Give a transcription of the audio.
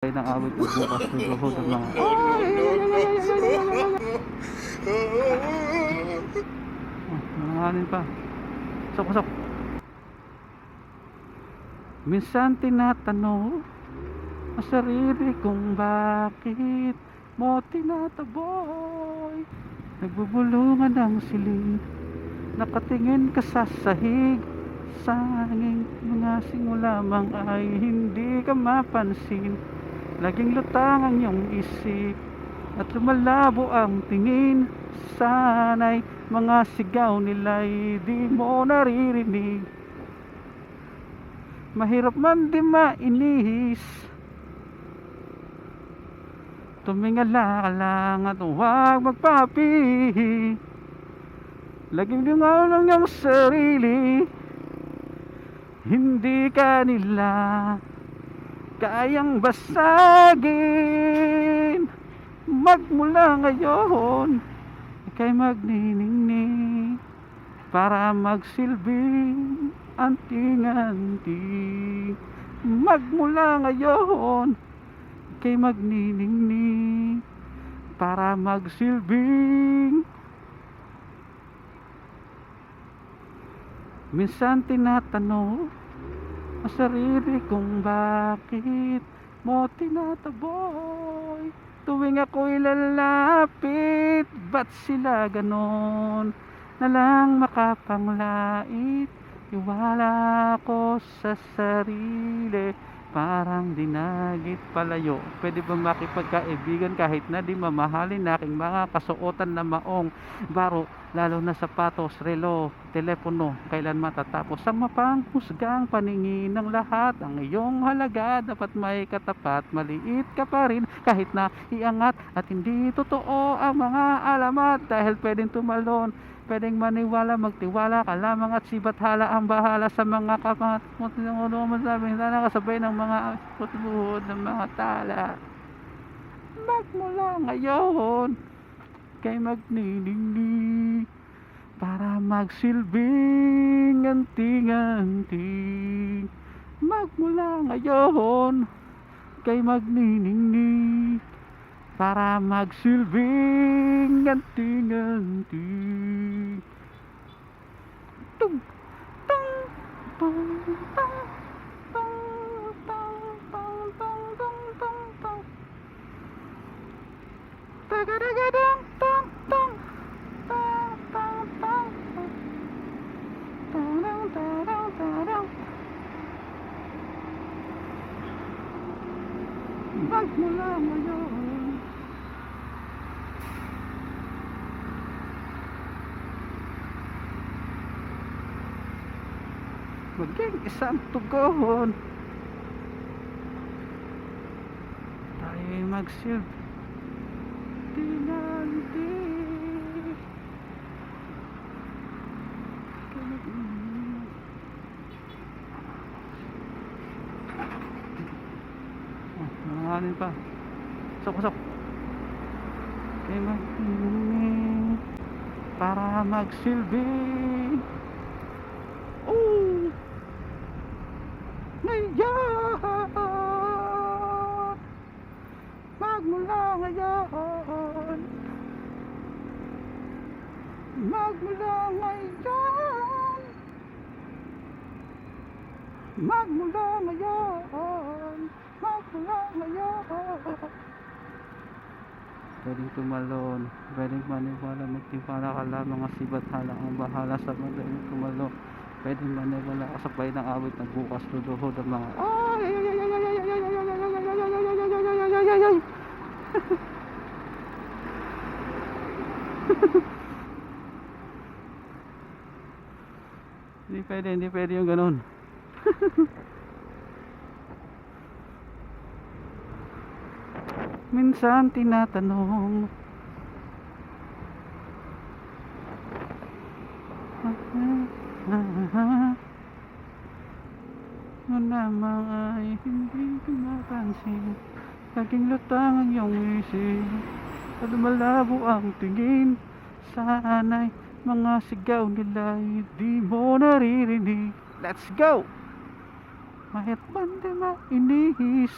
Ay ng awit ng bukas ng duhod ng mga nanganin pa. Sok. Minsan tinatanong ang sarili kong bakit mo tinataboy. Nagbubulungan ng silid, nakatingin ka sa sahig. Sanging mga singo lamang ay hindi ka mapansin. Laging lutang ang iyong isip at lumalabo ang tingin. Sana'y mga sigaw nila'y di mo naririnig. Mahirap man di mainis, tumingala ka lang at huwag magpapihi. Laging lingaw ng iyong sarili, hindi ka nila kayang basagin. Magmula ngayon ika'y magniningning para magsilbing anting-anting. Magmula ngayon ika'y magniningning para magsilbing. Minsan tinatanong ang sarili kong bakit mo tinataboy. Tuwing ako'y lalapit, ba't sila ganon na lang makapanglait? Iwala ko sa sarili, parang dinagit palayo. Pwede ba makipagkaibigan kahit na di mamahalin aking mga kasuotan na maong baro, lalo na sapatos, relo, telepono? Kailan matatapos ang mapanghusgang paningin ng lahat? Ang iyong halaga dapat may katapat. Maliit ka pa rin kahit na iangat, at hindi totoo ang mga alamat. Dahil pwedeng tumalon, pwedeng maniwala, magtiwala ka lamang at si Bathala ang bahala sa mga kapat mo. Masabi sana kasabay ng mga putbuhod ng mga tala. Magmula ngayon kay magniningning para magsilbing anting-anting. Magmula ngayon kay magniningning para magsilbing anting-anting. Tung tung tung tung tung tung tung tung tung tung tung. Tagadang tung tung tung tung tung. Tarang tarang tarang. Magmula ngayon maging isang tugon, tayo'y magsilbi tinanti. Nanganin pa. Sok. Kay magniningning para magsilbi. Oh, ngayon, magmula ngayon, magmula ngayon, magmula ngayon, magmula ngayon. Pwedeng tumalon, pwedeng maniwala, magtiwala ka lamang at si Bathala ang bahala sa mga tumalon. Pwedeng maniwala kasabay ng awit ng bukas duduhod ang mga hindi pwede yung ganun. Minsan tinatanong mo lamang ay hindi pinapansin. Laging lutang ang iyong isip at lumalabo ang tingin. Sana'y mga sigaw nila'y di mo naririnig. Let's go! Kahit man di mainis,